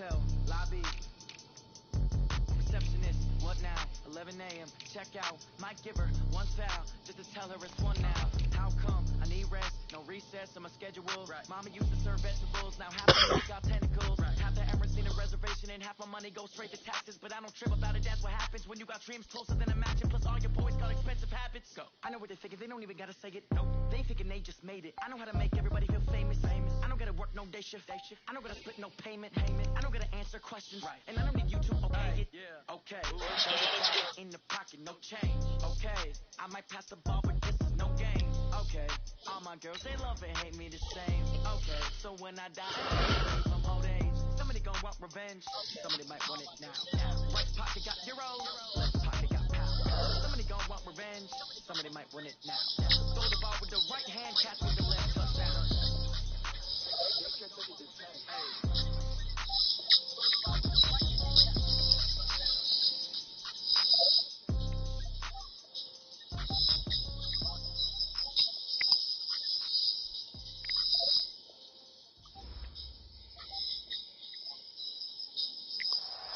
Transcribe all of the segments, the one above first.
Hotel, lobby. Receptionist, what now? 11 a.m. Check out. Might give her one foul just to tell her it's one now. How come? I need rest. No recess on my schedule. Right. Mama used to serve vegetables. Now half the meals got tentacles. Right. Half the Emirates need a reservation and half my money goes straight to taxes. But I don't trip about it. That's what happens when you got dreams closer than a mansion. Plus all your boys got expensive habits. Go. I know what they're thinking. They don't even gotta say it. Nope. They thinking they just made it. I know how to make everybody feel famous. I don't gotta work no day shift. I don't gotta split no payment. I don't gotta answer questions. Right. And I don't need you to okay it. Yeah. Okay. In the pocket, no change. Okay. I might pass the ball, but this is no game. Okay. All my girls, they love and hate me the same. Okay. So when I die, from old age, somebody gon' want revenge. Somebody might want it now. Right pocket got euros. Left pocket got pounds. Somebody gon' want revenge. Somebody might want it now. Throw the ball with the right hand, catch with the left touchdown.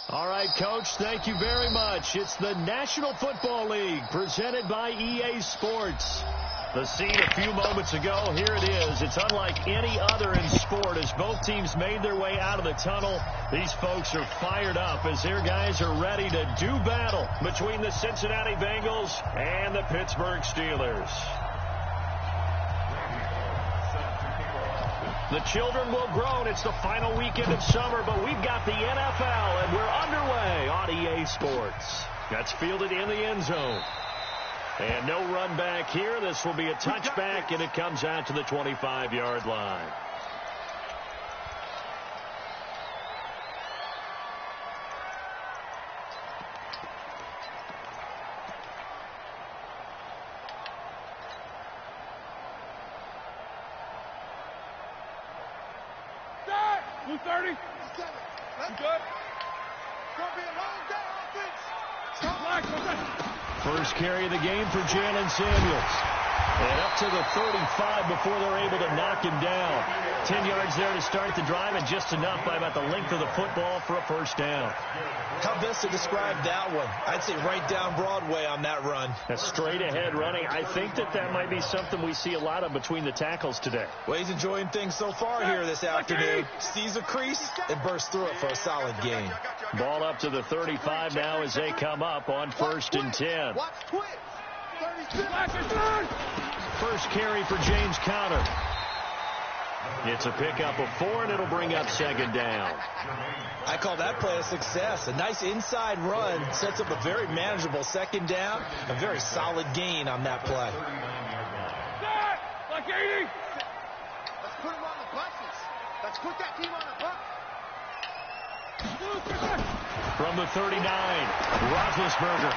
All right, Coach, thank you very much. It's the National Football League presented by EA Sports. The scene a few moments ago, here it is. It's unlike any other in sport as both teams made their way out of the tunnel. These folks are fired up as their guys are ready to do battle between the Cincinnati Bengals and the Pittsburgh Steelers. The children will groan. It's the final weekend of summer, but we've got the NFL, and we're underway on EA Sports. That's fielded in the end zone. And no run back here. This will be a touchback, and it comes out to the 25-yard line. Blue 30. You good? Gonna be a long day offense. First carry of the game for Jalen Samuels. And up to the 35 before they're able to knock him down. 10 yards there to start the drive, and just enough by about the length of the football for a first down. How best to describe that one? I'd say right down Broadway on that run. That's straight ahead running. I think that might be something we see a lot of between the tackles today. Well, he's enjoying things so far here this afternoon. Sees a crease and bursts through it for a solid gain. Ball up to the 35 now as they come up on 1st and 10. First carry for James Conner. It's a pickup of 4, and it'll bring up 2nd down. I call that play a success. A nice inside run sets up a very manageable 2nd down. A very solid gain on that play. Like 80. Let's put him on the buses. Let's put that team on the bus. From the 39, Roethlisberger.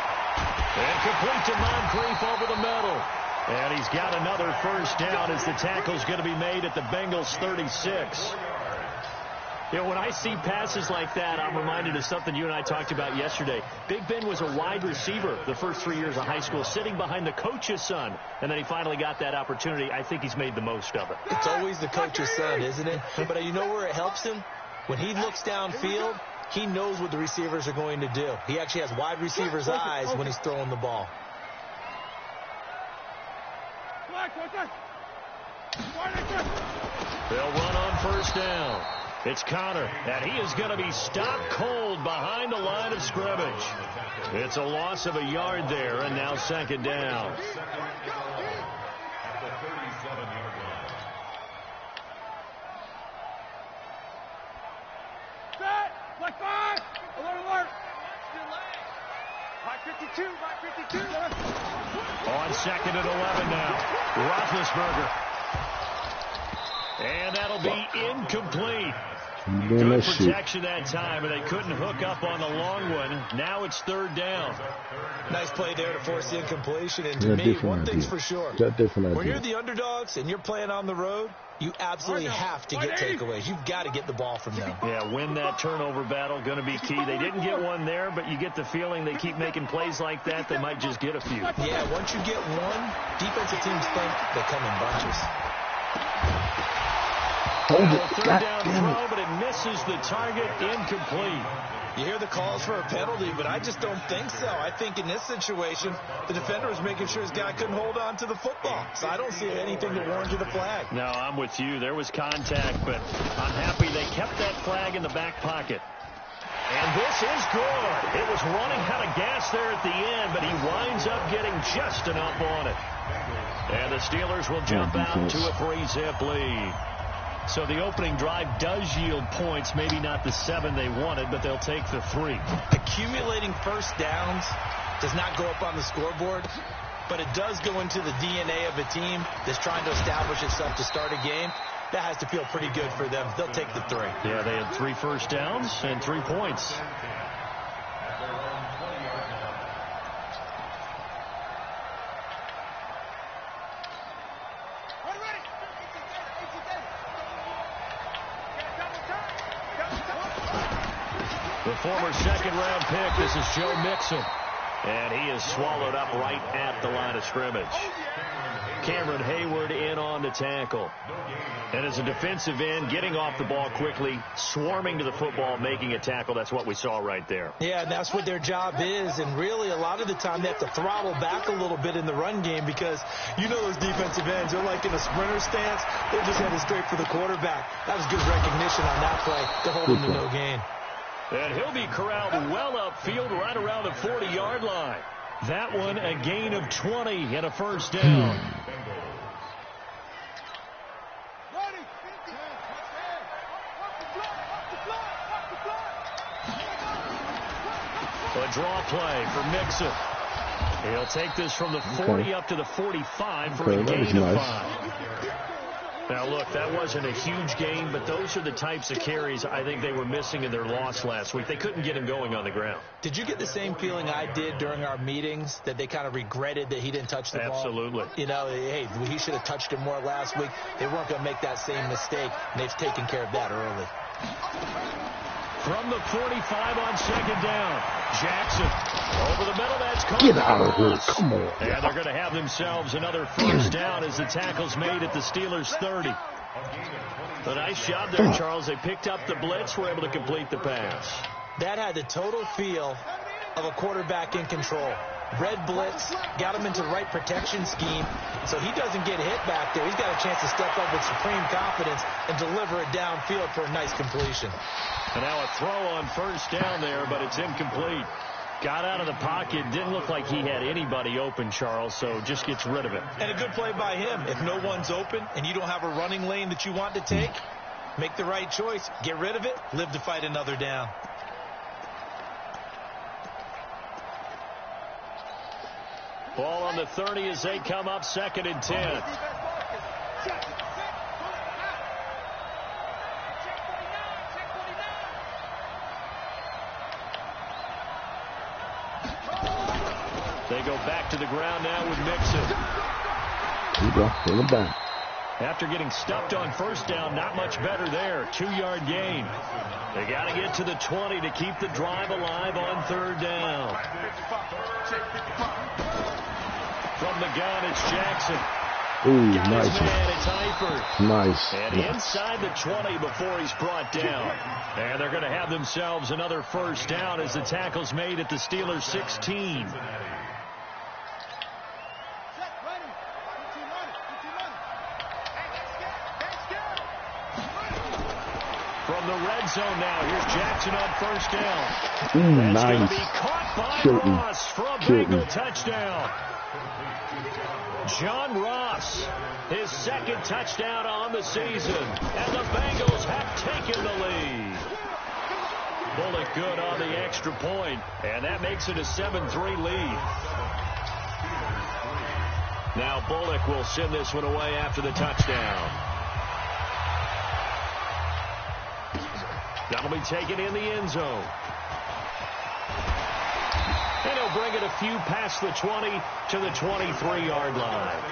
And complete to Moncrief over the middle. And he's got another first down as the tackle's going to be made at the Bengals 36. You know, when I see passes like that, I'm reminded of something you and I talked about yesterday. Big Ben was a wide receiver the first 3 years of high school, sitting behind the coach's son. And then he finally got that opportunity. I think he's made the most of it. It's always the coach's son, isn't it? But you know where it helps him? When he looks downfield, he knows what the receivers are going to do. He actually has wide receivers' eyes when he's throwing the ball. They'll run on first down. It's Conner, and he is going to be stopped cold behind the line of scrimmage. It's a loss of a yard there, and now 2nd down. At the 37-yard line. Set! Like 5! Alert! By 52! On 2nd and 11 now. Roethlisberger. And that'll be incomplete. Good protection that time, and they couldn't hook up on the long one. Now it's 3rd down. Nice play there to force the incompletion. And to me, one thing's for sure. When you're the underdogs and you're playing on the road, you absolutely have to get takeaways. You've got to get the ball from them. Yeah, win that turnover battle, going to be key. They didn't get one there, but you get the feeling they keep making plays like that, they might just get a few. Yeah, once you get one, defensive teams think they come in bunches. Hold it. Third down throw, but it misses the target. Incomplete. You hear the calls for a penalty, but I just don't think so. I think in this situation, the defender was making sure his guy couldn't hold on to the football. So I don't see anything to warrant you the flag. No, I'm with you. There was contact, but I'm happy they kept that flag in the back pocket. And this is good. It was running out of gas there at the end, but he winds up getting just enough on it. And the Steelers will jump out to a 3-zip lead. So the opening drive does yield points, maybe not the 7 they wanted, but they'll take the 3. Accumulating first downs does not go up on the scoreboard, but it does go into the DNA of a team that's trying to establish itself to start a game. That has to feel pretty good for them. They'll take the 3. Yeah, they had 3 first downs and 3 points. The former second-round pick, this is Joe Mixon. And he is swallowed up right at the line of scrimmage. Cameron Hayward in on the tackle. And as a defensive end, getting off the ball quickly, swarming to the football, making a tackle, that's what we saw right there. Yeah, and that's what their job is. And really, a lot of the time, they have to throttle back a little bit in the run game because you know those defensive ends, they're like in a sprinter stance. They're just headed straight for the quarterback. That was good recognition on that play to hold him to no gain. And he'll be corralled well upfield right around the 40-yard line. That one a gain of 20 and a first down. A draw play for Mixon. He'll take this from the 40 up to the 45 for a gain of 5. Now, look, that wasn't a huge gain, but those are the types of carries I think they were missing in their loss last week. They couldn't get him going on the ground. Did you get the same feeling I did during our meetings, that they kind of regretted that he didn't touch the ball? Absolutely. You know, hey, he should have touched it more last week. They weren't going to make that same mistake, and they've taken care of that early. From the 45 on second down, Jackson over the middle. That's caught. Get out of here. Come on. And they're going to have themselves another first down as the tackle's made at the Steelers' 30. A nice job there, Charles. They picked up the blitz, were able to complete the pass. That had the total feel of a quarterback in control. Red blitz, got him into the right protection scheme, so he doesn't get hit back there. He's got a chance to step up with supreme confidence and deliver it downfield for a nice completion. And now a throw on first down there, but it's incomplete. Got out of the pocket. Didn't look like he had anybody open, Charles, so just gets rid of it. And a good play by him. If no one's open and you don't have a running lane that you want to take, make the right choice. Get rid of it. Live to fight another down. Ball on the 30 as they come up second and 10. They go back to the ground now with Mixon. Here you go. Bring it back. After getting stuffed on first down, not much better there. 2-yard gain. They got to get to the 20 to keep the drive alive on third down. From the gun, it's Jackson. Ooh, got nice. His man, it's Eifert. Nice. And inside the 20 before he's brought down. And they're going to have themselves another first down as the tackle's made at the Steelers' 16. From the red zone now, here's Jackson on first down. Ooh, That's going nice. to be caught by Chilton. Ross for a Bengal touchdown. John Ross, his second touchdown on the season, and the Bengals have taken the lead. Bullock good on the extra point, and that makes it a 7-3 lead. Now Bullock will send this one away after the touchdown. That'll be taken in the end zone. And he'll bring it a few past the 20 to the 23-yard line.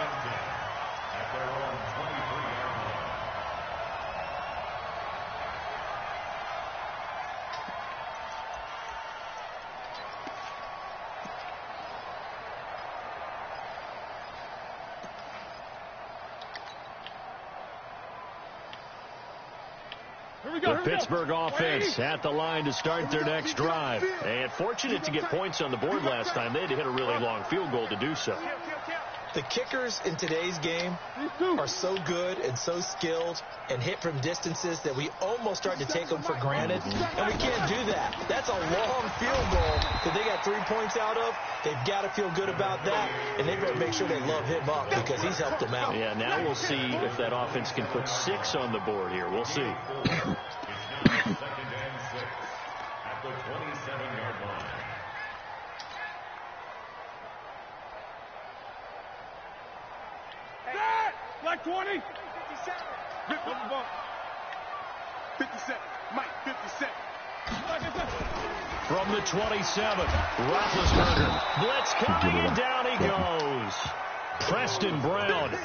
The Pittsburgh offense at the line to start their next drive. And fortunate to get points on the board last time. They had to hit a really long field goal to do so. The kickers in today's game are so good and so skilled and hit from distances that we almost start to take them for granted, and we can't do that. That's a long field goal that they got 3 points out of. They've got to feel good about that, and they better make sure they love him up because he's helped them out. Yeah, now we'll see if that offense can put 6 on the board here. We'll see. At the 27-yard line. Like 20. 57. 57. Mike, 57. From the 27, Roethlisberger. Blitz coming, and down he goes. Preston Brown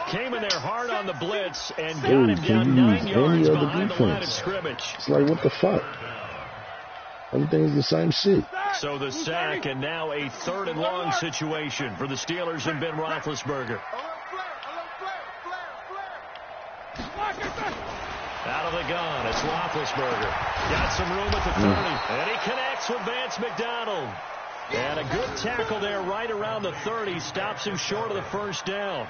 came in there hard on the blitz and got him down 9 yards behind the line of scrimmage. It's like, what the fuck? Everything's the same shit. So the sack, and now a 3rd and long situation for the Steelers and Ben Roethlisberger. Out of the gun, it's Roethlisberger. Got some room at the 30, and he connects with Vance McDonald. And a good tackle there right around the 30 stops him short of the first down.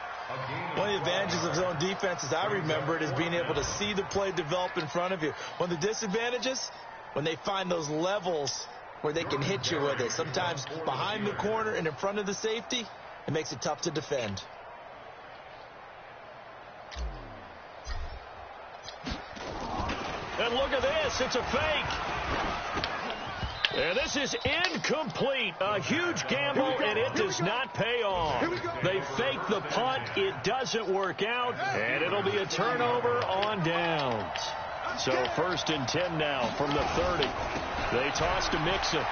One of the advantages of zone defense, as I remember it, is being able to see the play develop in front of you. One of the disadvantages, when they find those levels where they can hit you with it. Sometimes behind the corner and in front of the safety, it makes it tough to defend. And look at this, it's a fake. And this is incomplete. A huge gamble, and it does not pay off. They fake the punt, it doesn't work out, and it'll be a turnover on downs. So 1st and 10 now from the 30. They toss to Mixon.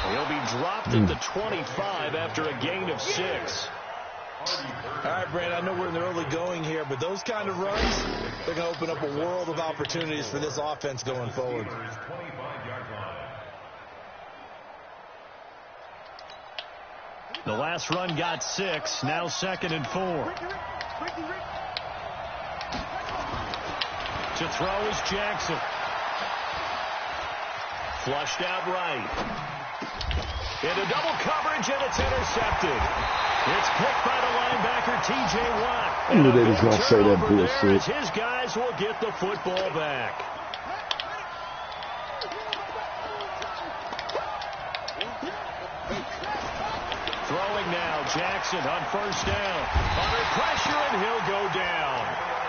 He'll be dropped at the 25 after a gain of 6. All right, Brad, I know we're in the early going here, but those kind of runs, they're going to open up a world of opportunities for this offense going forward. The last run got 6, now 2nd and 4. To throw is Jackson. Flushed out right. Into double coverage, and it's intercepted. It's picked by the linebacker, T.J. Watt. I knew they was going to say that bullshit. His guys will get the football back. Throwing now, Jackson on 1st down. Under pressure, and he'll go down.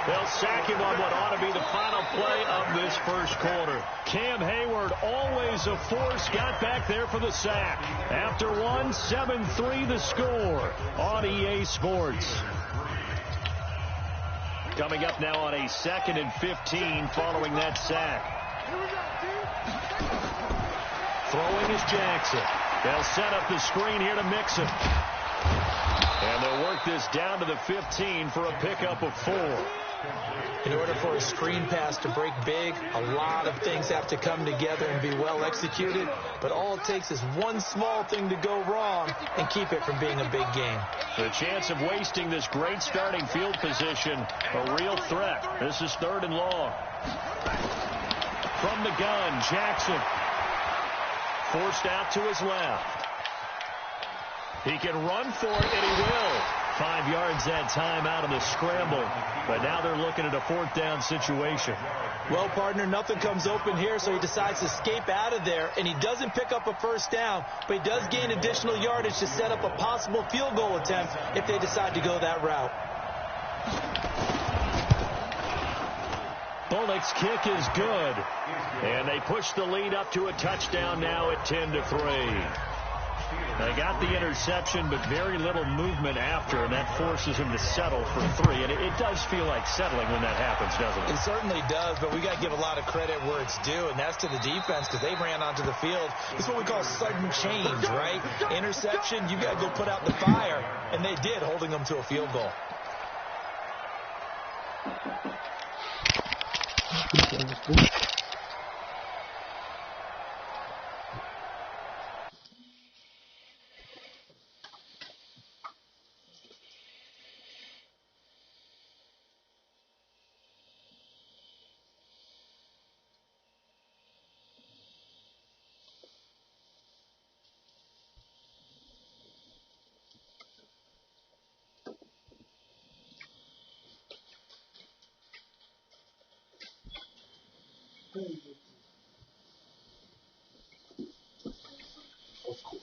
They'll sack him on what ought to be the final play of this first quarter. Cam Hayward, always a force, got back there for the sack. After 7-3 the score on EA Sports. Coming up now on a 2nd and 15 following that sack. Throwing is Jackson. They'll set up the screen here to Mixon. And they'll work this down to the 15 for a pickup of 4. In order for a screen pass to break big, a lot of things have to come together and be well executed. But all it takes is one small thing to go wrong and keep it from being a big game. The chance of wasting this great starting field position, a real threat. This is 3rd and long. From the gun, Jackson. Forced out to his left. He can run for it, and he will. 5 yards that time out of the scramble. But now they're looking at a 4th down situation. Well, partner, nothing comes open here, so he decides to escape out of there, and he doesn't pick up a 1st down, but he does gain additional yardage to set up a possible field goal attempt if they decide to go that route. Bullock's kick is good. And they push the lead up to a touchdown now at 10-3. They got the interception, but very little movement after, and that forces him to settle for 3. And it does feel like settling when that happens, doesn't it? It certainly does, but we got to give a lot of credit where it's due, and that's to the defense because they ran onto the field. It's what we call sudden change, right? Interception, you got to go put out the fire, and they did, holding them to a field goal. Of course.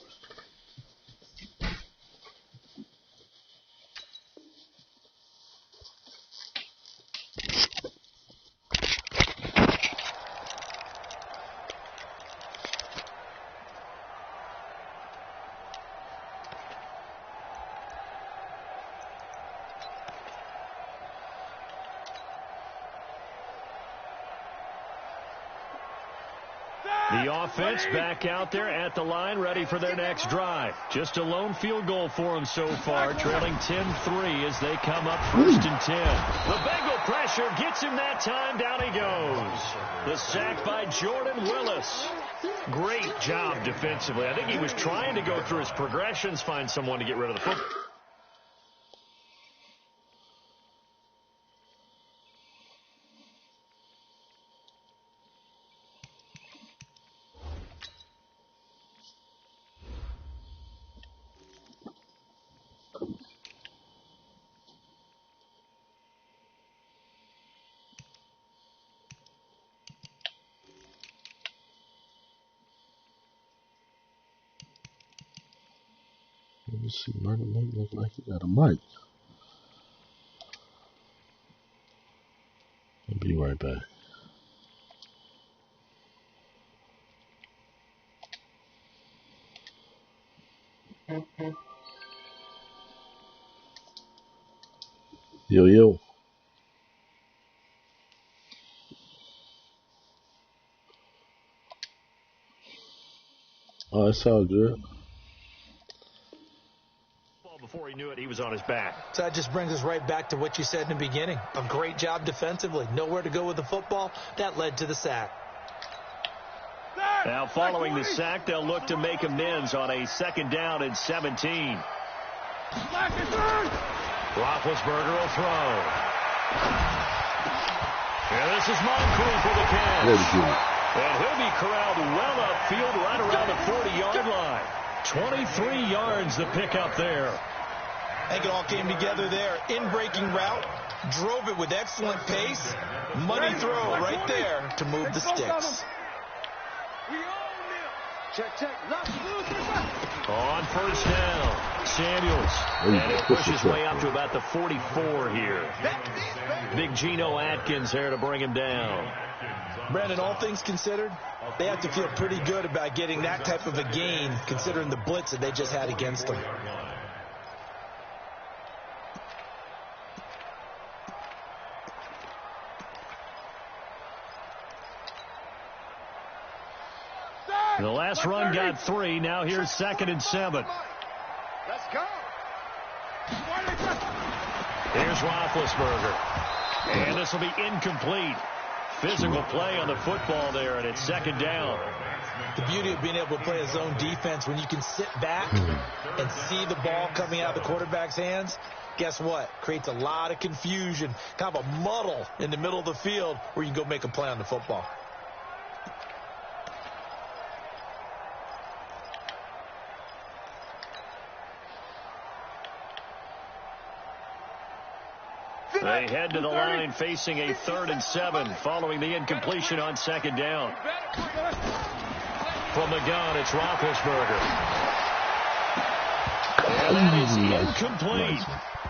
The offense back out there at the line, ready for their next drive. Just a lone field goal for them so far, trailing 10-3 as they come up 1st and 10. The Bengal pressure gets him that time. Down he goes. The sack by Jordan Willis. Great job defensively. I think he was trying to go through his progressions, find someone to get rid of the football. Let me see. Might look like he got a mic. I'll be right back. Yo. Oh, that's all good. Before he knew it, he was on his back. So that just brings us right back to what you said in the beginning. A great job defensively. Nowhere to go with the football. That led to the sack. Now following the sack, they'll look to make amends on a 2nd down and 17. Roethlisberger will throw. And this is Moncrief for the catch. And he'll be corralled well upfield right around the 40-yard line. 23 yards the pickup there. I think it all came together there. In-breaking route. Drove it with excellent pace. Money throw right there to move the sticks. On 1st down, Samuels. And he'll push his way up to about the 44 here. Big Geno Atkins there to bring him down. Brandon, all things considered, they have to feel pretty good about getting that type of a gain, considering the blitz that they just had against them. The last run got 3. Now here's 2nd and 7. Let's go. Here's Roethlisberger. And this will be incomplete. Physical play on the football there, and it's 2nd down. The beauty of being able to play a zone defense, when you can sit back and see the ball coming out of the quarterback's hands, guess what? Creates a lot of confusion, kind of a muddle in the middle of the field where you can go make a play on the football. They head to the line facing a 3rd and 7 following the incompletion on 2nd down. From the gun, it's Roethlisberger. And that is incomplete.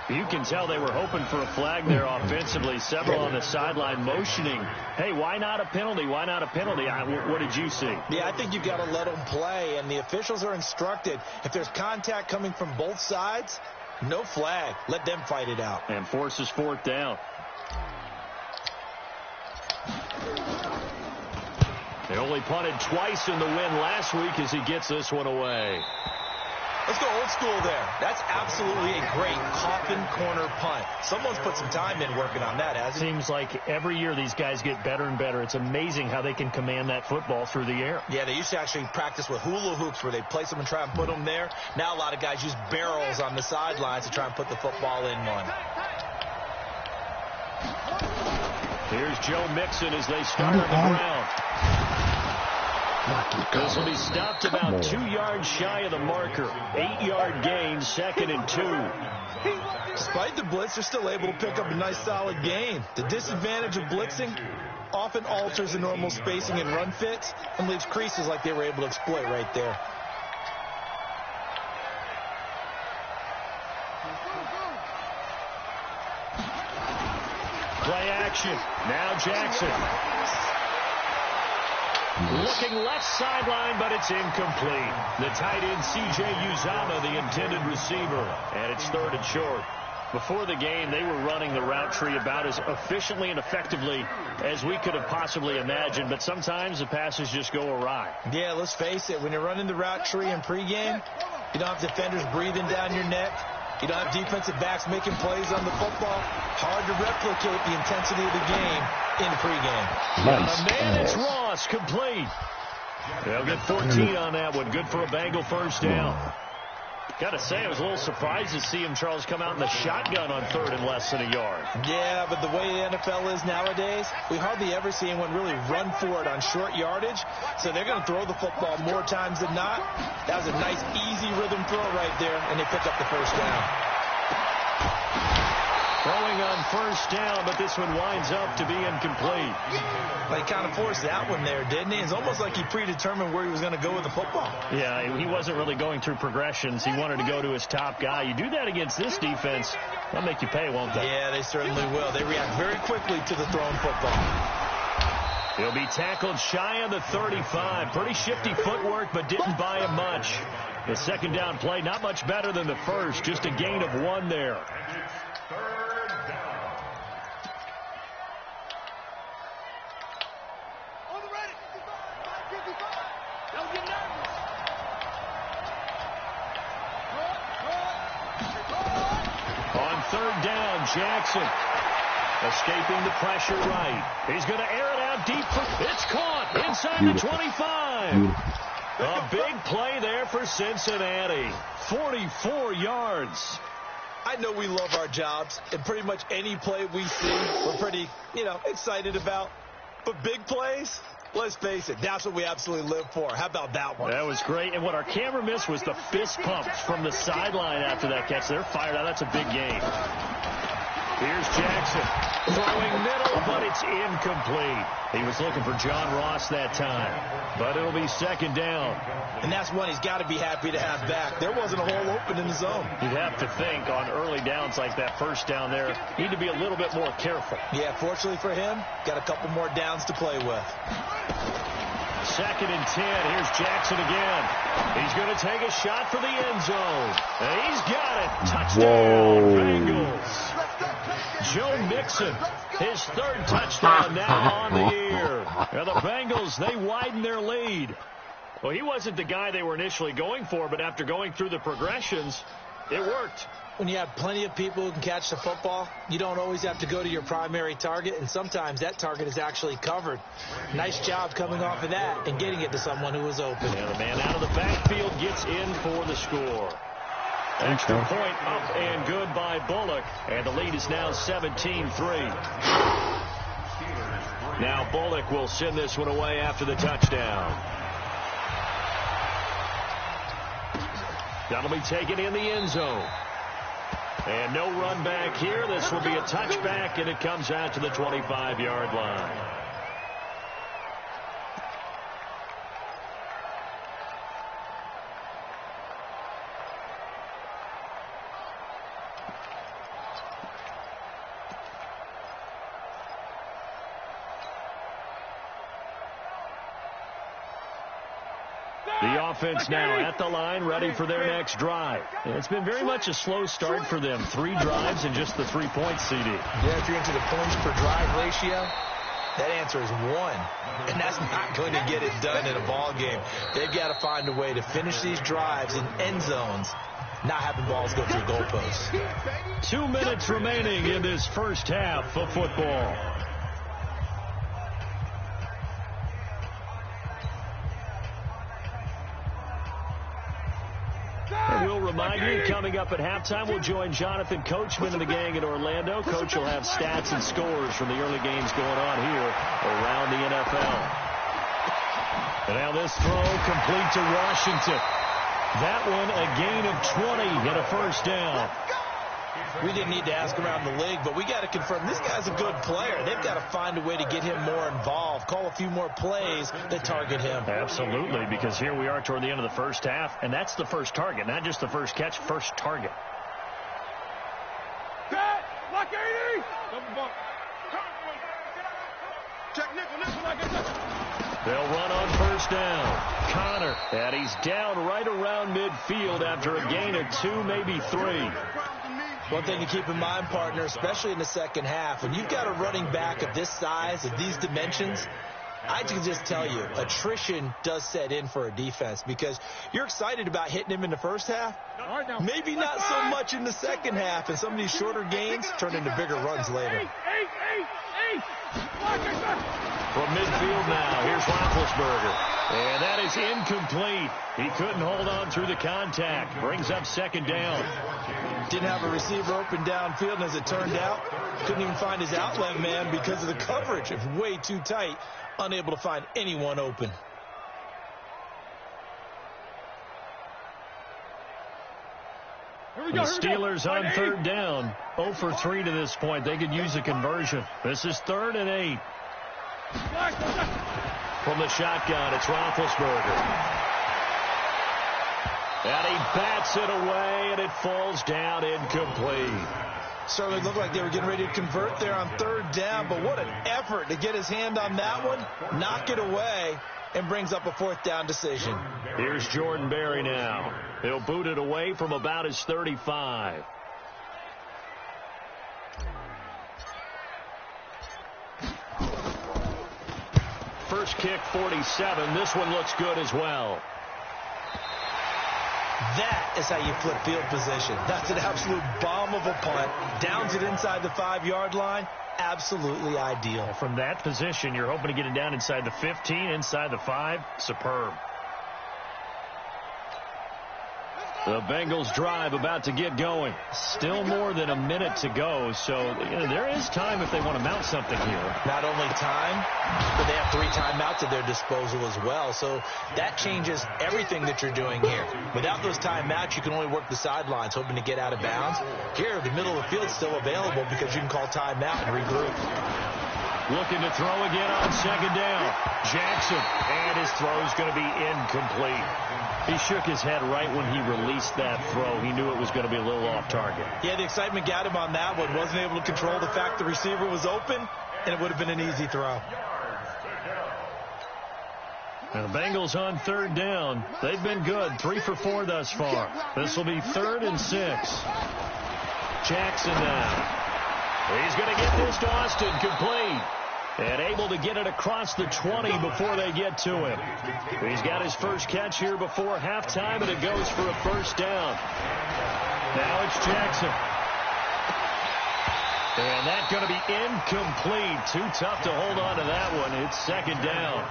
You can tell they were hoping for a flag there offensively. Several on the sideline motioning. Hey, why not a penalty? Why not a penalty? What did you see? Yeah, I think you've got to let them play, and the officials are instructed. If there's contact coming from both sides, no flag. Let them fight it out. And forces 4th down. They only punted twice in the win last week as he gets this one away. Let's go old school there. That's absolutely a great coffin corner punt. Someone's put some time in working on that, hasn't he? Seems like every year these guys get better and better. It's amazing how they can command that football through the air. Yeah, they used to actually practice with hula hoops where they place them and try and put them there. Now a lot of guys use barrels on the sidelines to try and put the football in one. Here's Joe Mixon as they start on the ground. This will be stopped about 2 yards shy of the marker. 8-yard gain, 2nd and 2. Despite the blitz, they're still able to pick up a nice solid gain. The disadvantage of blitzing often alters the normal spacing and run fits and leaves creases like they were able to exploit right there. Play action. Now Jackson. Looking left sideline, but it's incomplete. The tight end, C.J. Uzama, the intended receiver. And it's 3rd and short. Before the game, they were running the route tree about as efficiently and effectively as we could have possibly imagined. But sometimes the passes just go awry. Yeah, let's face it. When you're running the route tree in pregame, you don't have defenders breathing down your neck. You don't have defensive backs making plays on the football. Hard to replicate the intensity of the game in the pregame. A man, it's Ross, complete. They'll get 14 on that one. Good for a Bengal first down. Got to say, I was a little surprised to see him, Charles, come out in the shotgun on 3rd and less than a yard. Yeah, but the way the NFL is nowadays, we hardly ever see anyone really run for it on short yardage. So they're going to throw the football more times than not. That was a nice, easy rhythm throw right there, and they pick up the first down. Throwing on first down, but this one winds up to be incomplete. Well, he kind of forced that one there, didn't he? It's almost like he predetermined where he was going to go with the football. Yeah, he wasn't really going through progressions. He wanted to go to his top guy. You do that against this defense, they'll make you pay, won't they? Yeah, they certainly will. They react very quickly to the thrown football. He'll be tackled shy of the 35. Pretty shifty footwork, but didn't buy him much. The second down play, not much better than the first. Just a gain of 1 there. On 3rd down, Jackson escaping the pressure right. He's going to air it out deep. It's caught inside the 25. A big play there for Cincinnati. 44 yards. I know we love our jobs, and pretty much any play we see, we're pretty, excited about. But big plays, let's face it, that's what we absolutely live for. How about that one? That was great. And what our camera missed was the fist pumps from the sideline after that catch. They're fired out. That's a big game. Here's Jackson throwing middle, but it's incomplete. He was looking for John Ross that time, but it'll be 2nd down. And that's one he's got to be happy to have back. There wasn't a hole open in the zone. You'd have to think on early downs like that first down there, need to be a little bit more careful. Yeah, fortunately for him, got a couple more downs to play with. 2nd and 10. Here's Jackson again. He's going to take a shot for the end zone. And he's got it. Touchdown, Bengals. Joe Mixon, his 3rd touchdown now on the year. And the Bengals, they widen their lead. Well, he wasn't the guy they were initially going for, but after going through the progressions, it worked. When you have plenty of people who can catch the football, you don't always have to go to your primary target, and sometimes that target is actually covered. Nice job coming off of that and getting it to someone who was open. And the man out of the backfield gets in for the score. Extra point up and good by Bullock, and the lead is now 17-3. Now Bullock will send this one away after the touchdown. That'll be taken in the end zone. And no run back here. This will be a touchback, and it comes out to the 25-yard line. The offense now at the line, ready for their next drive. It's been very much a slow start for them. 3 drives and just the 3 points, CD. Yeah, if you're into the points per drive ratio, that answer is 1. And that's not going to get it done in a ball game. They've got to find a way to finish these drives in end zones, not having balls go through goalposts. 2 minutes remaining in this first half of football. We'll remind you, coming up at halftime, we'll join Jonathan Coachman and the gang in Orlando. Coach will have stats and scores from the early games going on here around the NFL. And now this throw complete to Washington. That one a gain of 20 and a first down. We didn't need to ask around the league, but we got to confirm this guy's a good player. They've got to find a way to get him more involved, call a few more plays that target him. Absolutely, because here we are toward the end of the first half, and that's the first target, not just the first catch, first target. Lock 80! Double bump. Check nickel, like I They'll run on first down. Connor, and he's down right around midfield after a gain of 2, maybe 3. One thing to keep in mind, partner, especially in the second half, when you've got a running back of this size, of these dimensions, I can just tell you, attrition does set in for a defense because you're excited about hitting him in the first half. Maybe not so much in the second half, and some of these shorter gains turn into bigger runs later. From midfield now, here's Roethlisberger. And that is incomplete. He couldn't hold on through the contact. Brings up second down. Didn't have a receiver open downfield, and as it turned out, couldn't even find his outlet man because of the coverage. It was way too tight, unable to find anyone open. The Steelers on third down, 0 for 3 to this point. They could use a conversion. This is 3rd and 8. From the shotgun, it's Roethlisberger. And he bats it away, and it falls down incomplete. Certainly looked like they were getting ready to convert there on third down, but what an effort to get his hand on that one, knock it away, and brings up a 4th down decision. Here's Jordan Berry now. He'll boot it away from about his 35. First kick, 47. This one looks good as well. That is how you flip field position. That's an absolute bomb of a punt. Downs it inside the 5-yard line. Absolutely ideal. From that position, you're hoping to get it down inside the 15, inside the 5. Superb. The Bengals drive about to get going. Still more than a minute to go, so there is time if they want to mount something here. Not only time, but they have 3 timeouts at their disposal as well, so that changes everything that you're doing here. Without those timeouts, you can only work the sidelines, hoping to get out of bounds. Here, the middle of the field is still available because you can call timeout and regroup. Looking to throw again on second down. Jackson, and his throw's going to be incomplete. He shook his head right when he released that throw. He knew it was going to be a little off target. Yeah, the excitement got him on that one. Wasn't able to control the fact the receiver was open, and it would have been an easy throw. And the Bengals on third down. They've been good. 3 for 4 thus far. This will be 3rd and 6. Jackson now. He's going to get this to Austin complete. And able to get it across the 20 before they get to him. He's got his first catch here before halftime, and it goes for a first down. Now it's Jackson. And that's going to be incomplete. Too tough to hold on to that one. It's second down.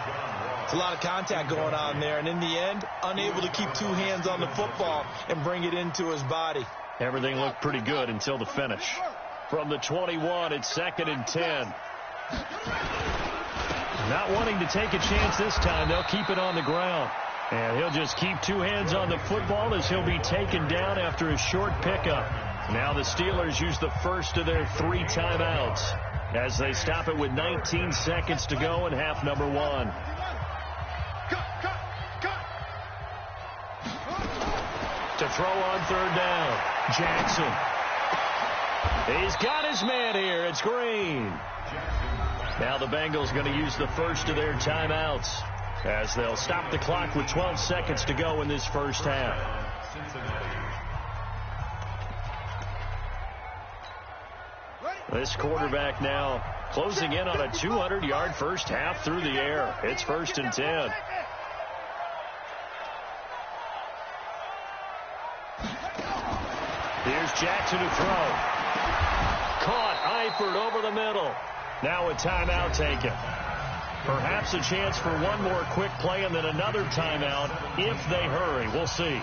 It's a lot of contact going on there, and in the end, unable to keep 2 hands on the football and bring it into his body. Everything looked pretty good until the finish. From the 21, it's 2nd and 10. Not wanting to take a chance this time. They'll keep it on the ground. And he'll just keep 2 hands on the football as he'll be taken down after a short pickup. Now the Steelers use the first of their 3 timeouts as they stop it with 19 seconds to go in half number 1. To throw on third down, Jackson. He's got his man here. It's Green. Now the Bengals going to use the first of their timeouts as they'll stop the clock with 12 seconds to go in this first half. This quarterback now closing in on a 200-yard first half through the air. It's 1st and 10. Here's Jackson to throw. Caught Eifert over the middle. Now a timeout taken. Perhaps a chance for one more quick play and then another timeout if they hurry. We'll see.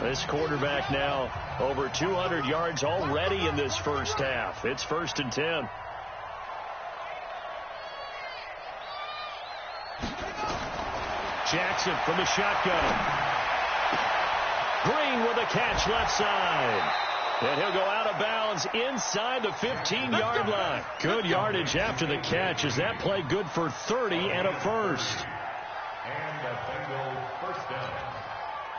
This quarterback now over 200 yards already in this first half. It's 1st and 10. Jackson from the shotgun. Green with a catch left side. And he'll go out of bounds inside the 15-yard line. Good yardage after the catch. Is that play good for 30 and a first? And a Bengal first down.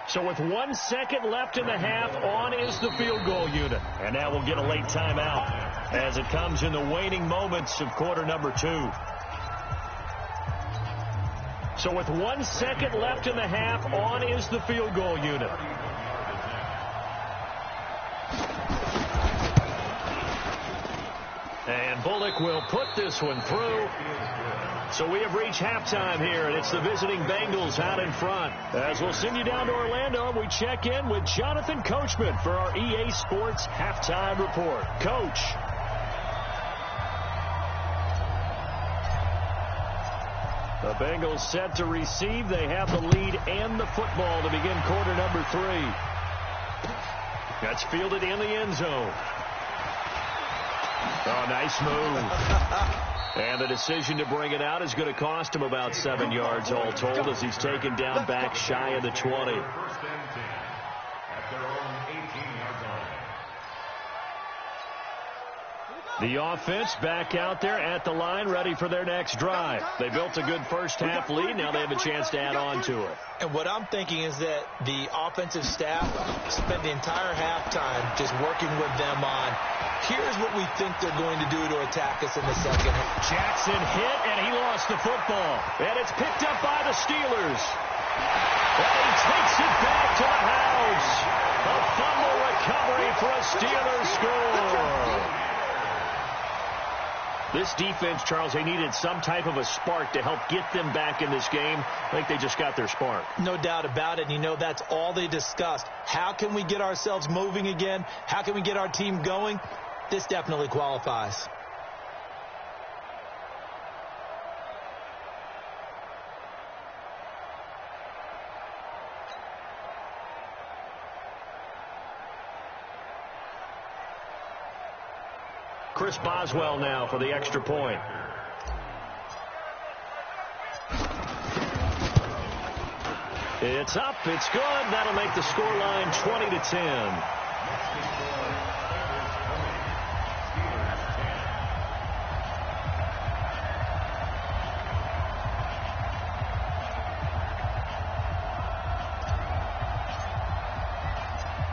So with 1 second left in the half, on is the field goal unit. And now we'll get a late timeout as it comes in the waning moments of quarter number 2. So with 1 second left in the half, on is the field goal unit. And Bullock will put this one through. So we have reached halftime here, and it's the visiting Bengals out in front. As we'll send you down to Orlando, we check in with Jonathan Coachman for our EA Sports Halftime Report. Coach. The Bengals set to receive. They have the lead and the football to begin quarter number 3. That's fielded in the end zone. Oh, nice move. And the decision to bring it out is going to cost him about 7 yards all told as he's taken down back shy of the 20. First and 10 at their own 18-yard line. The offense back out there at the line, ready for their next drive. They built a good first half lead. Now they have a chance to add on to it. And what I'm thinking is that the offensive staff spent the entire halftime just working with them on, here's what we think they're going to do to attack us in the second half. Jackson hit, and he lost the football. And it's picked up by the Steelers. And he takes it back to the house. A fumble recovery for a Steelers score. This defense, Charles, they needed some type of a spark to help get them back in this game. I think they just got their spark. No doubt about it. And you know, that's all they discussed. How can we get ourselves moving again? How can we get our team going? This definitely qualifies. Chris Boswell now for the extra point. It's up. It's good. That'll make the scoreline 20-10.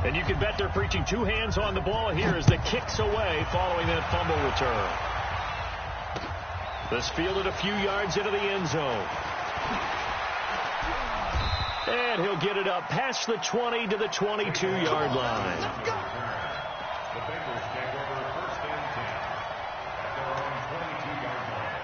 And you can bet they're preaching 2 hands on the ball here as the kick's away following that fumble return. This fielded a few yards into the end zone. And he'll get it up past the 20 to the 22-yard line. The Bengals take over first and 10 at their own 22-yard line.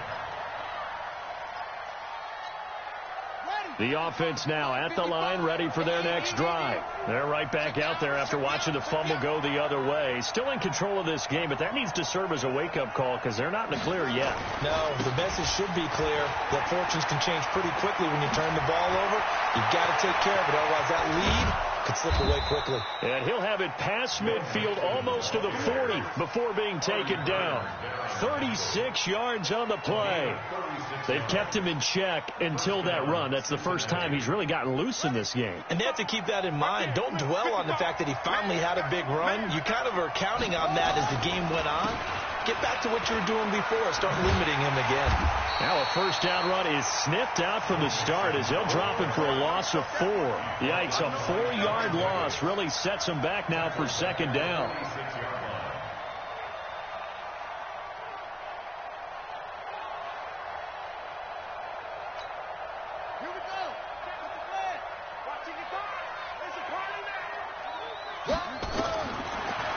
The offense now at the line, ready for their next drive. They're right back out there after watching the fumble go the other way. Still in control of this game, but that needs to serve as a wake-up call because they're not in the clear yet. No, the message should be clear that fortunes can change pretty quickly when you turn the ball over. You've got to take care of it, otherwise that lead could slip away quickly. And he'll have it past midfield almost to the 40 before being taken down. 36 yards on the play. They've kept him in check until that run. That's the first time he's really gotten loose in this game. And they have to keep that in mind. Don't dwell on the fact that he finally had a big run. You kind of are counting on that as the game went on. Get back to what you were doing before. Start limiting him again. Now a first down run is sniffed out from the start as they'll drop him for a loss of 4. Yikes, a 4-yard loss really sets him back now for second down.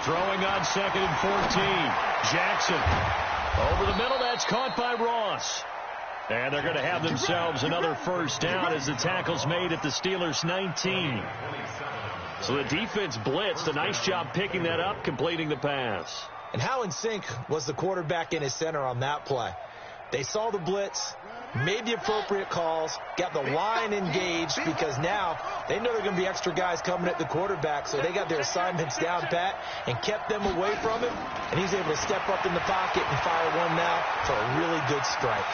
Throwing on 2nd and 14. Jackson over the middle. That's caught by Ross. And they're going to have themselves another first down as the tackle's made at the Steelers' 19. So the defense blitzed. A nice job picking that up, completing the pass. And how in sync was the quarterback and his center on that play? They saw the blitz. made the appropriate calls, got the line engaged, because now they know there are going to be extra guys coming at the quarterback, so they got their assignments down pat and kept them away from him, and he's able to step up in the pocket and fire one now for a really good strike.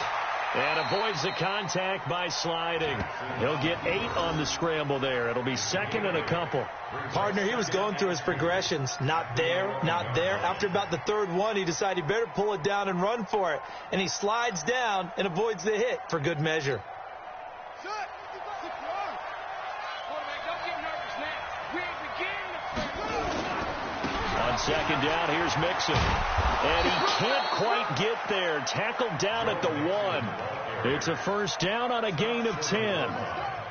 And avoids the contact by sliding. He'll get 8 on the scramble there. It'll be second and a couple. Partner, he was going through his progressions. Not there, not there. After about the third one, he decided he better pull it down and run for it. And he slides down and avoids the hit for good measure. On second down, here's Mixon. And he can't quite get there. Tackled down at the 1. It's a first down on a gain of 10.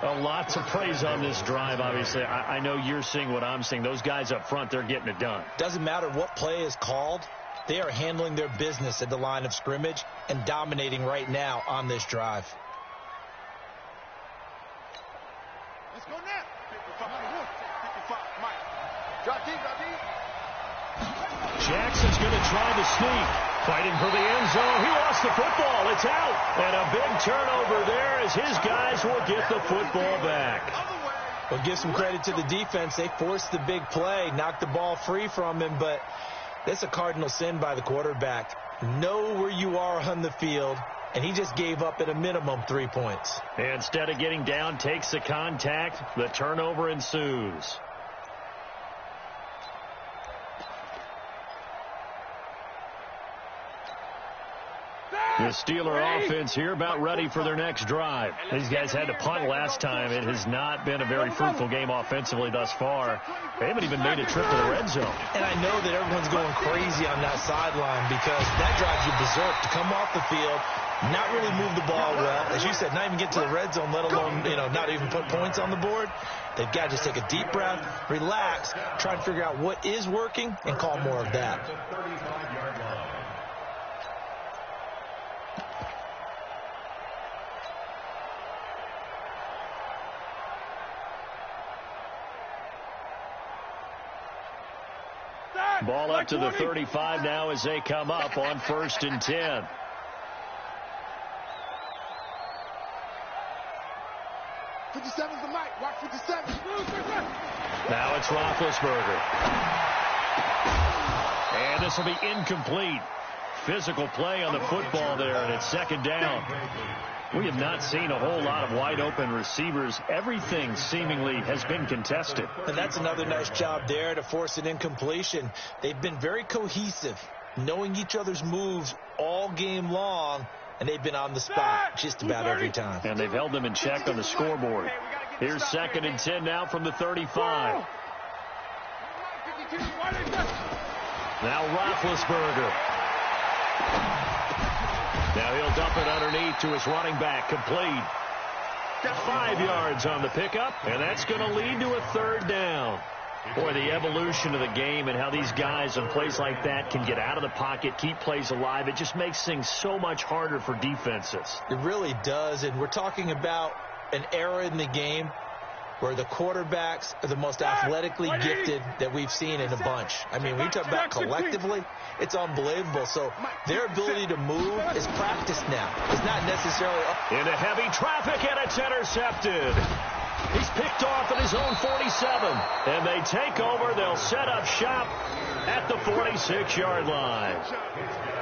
A lot to praise on this drive, obviously. I know you're seeing what I'm seeing. Those guys up front, they're getting it done. Doesn't matter what play is called. They are handling their business at the line of scrimmage and dominating right now on this drive. Let's go now. 55, Mike. Drop deep, drop deep. Jackson's going to try to sneak. Fighting for the end zone. He lost the football. It's out. And a big turnover there as his guys will get the football back. Well, give some credit to the defense. They forced the big play, knocked the ball free from him, but that's a cardinal sin by the quarterback. Know where you are on the field, and he just gave up at a minimum 3 points. Instead of getting down, takes the contact. The turnover ensues. The Steeler offense here about ready for their next drive. These guys had to punt last time. It has not been a very fruitful game offensively thus far. They haven't even made a trip to the red zone. And I know that everyone's going crazy on that sideline because that drives you berserk to come off the field, not really move the ball well. As you said, not even get to the red zone, let alone, not even put points on the board. They've got to just take a deep breath, relax, try to figure out what is working, and call more of that. Ball up to the 35 now as they come up on 1st and 10. '57's the mic. Watch 57. Now it's Roethlisberger. And this will be incomplete. Physical play on the football there, and it's second down. We have not seen a whole lot of wide-open receivers. Everything seemingly has been contested. And that's another nice job there to force an incompletion. They've been very cohesive, knowing each other's moves all game long, and they've been on the spot just about every time. And they've held them in check on the scoreboard. Here's 2nd and 10 now from the 35. Now Roethlisberger. Now he'll dump it underneath to his running back, complete. 5 yards on the pickup, and that's going to lead to a 3rd down. Boy, the evolution of the game and how these guys in plays like that can get out of the pocket, keep plays alive, it just makes things so much harder for defenses. It really does, and we're talking about an era in the game where the quarterbacks are the most athletically gifted that we've seen in a bunch. I mean, when you talk about collectively, it's unbelievable. So their ability to move is practiced now. It's not necessarily into heavy traffic, and it's intercepted. He's picked off at his own 47, and they take over. They'll set up shop at the 46-yard line.